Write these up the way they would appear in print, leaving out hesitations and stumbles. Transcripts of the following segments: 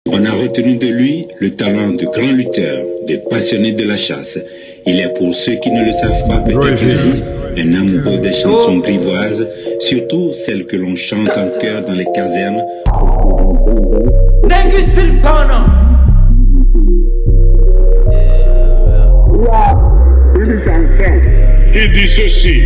On a retenu de lui le talent de grand lutteur, de passionné de la chasse. Il est pour ceux qui ne le savent pas peut-être aussi un amoureux des chansons grivoises, surtout celles que l'on chante en chœur dans les casernes. Negus Filipana. Qui dit ceci?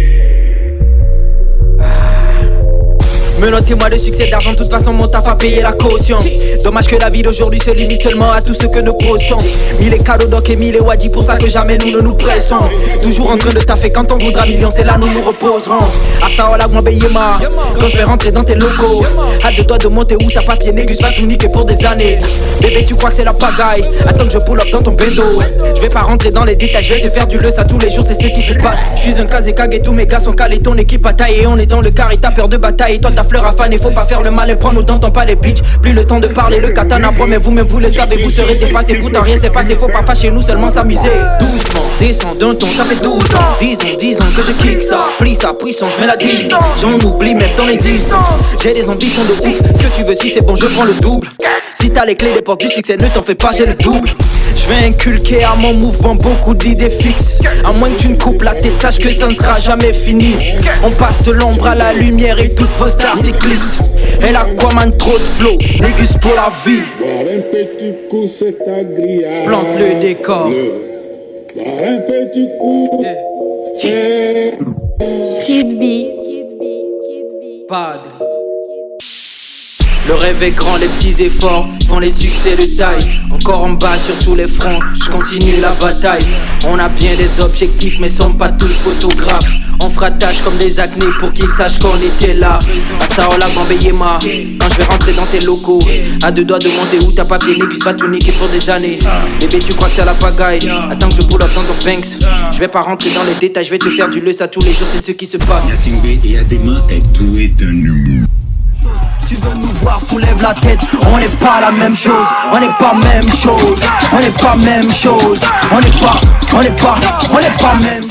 Menottez-moi de succès, d'argent, de toute façon mon taf a payé la caution. Dommage que la vie d'aujourd'hui se limite seulement à tout ce que nous postons. Mille cadeaux doc et mille wadis, pour ça que jamais nous ne nous pressons. Toujours en train de taffer, quand on voudra million, c'est là nous nous reposerons. Assaola Gwambeyema, quand je vais rentrer dans tes locaux. Hâte de toi de monter où t'as papier, Négus va tout niquer pour des années. Bébé tu crois que c'est la pagaille, attends que je pull up dans ton bendo. Je vais pas rentrer dans les détails, je vais te faire du leus à tous les jours, c'est ce qui se passe. Je suis un Kazekage et tous mes gars sont calés, ton équipe a taillé. On est dans le carré, t'as peur de bataille, toi ta fleur à fan, et faut pas faire le mal et prendre autant pas les bitches. Plus le temps de parler, le katana promet, vous-même vous le savez, vous serez dépassés. Pourtant rien s'est passé, faut pas fâcher nous, seulement s'amuser. Doucement, descends d'un ton, ça fait 12 ans. Disons que je kick ça, plie sa puissance, je mets la distance. J'en oublie même dans l'existence. J'ai des ambitions de ouf, ce que tu veux si c'est bon je prends le double. Si t'as les clés des portes du succès, ne t'en fais pas, j'ai le double. Je vais inculquer à mon mouvement beaucoup d'idées fixes. À moins que tu ne coupes la tête, sache que ça ne sera jamais fini. On passe de l'ombre à la lumière et toutes vos stars s'éclipsent. Elle a quoi man, trop de flow, Négus pour la vie. Boire un petit coup c'est agréable. Plante le décor. Boire un petit coup. Kid B. Padre. Le rêve est grand, les petits efforts font les succès de taille. Encore en bas sur tous les fronts, je continue la bataille. On a bien des objectifs mais sommes pas tous photographes. On fera tâche comme des acnés pour qu'ils sachent qu'on était là. Assaola Gwambeyema, quand je vais rentrer dans tes locaux. À deux doigts de monter où t'as papier, Négus va tout niquer pour des années. Bébé tu crois que c'est la pagaille, attends que je pull up dans ton Banks. Je vais pas rentrer dans les détails, je vais te faire du leus à tous les jours, c'est ce qui se passe. Yatingbe et Adema est doué d'un humour. Tu veux nous voir, soulève la tête. On n'est pas la même chose, on n'est pas même chose. On n'est pas même chose, on n'est pas même chose.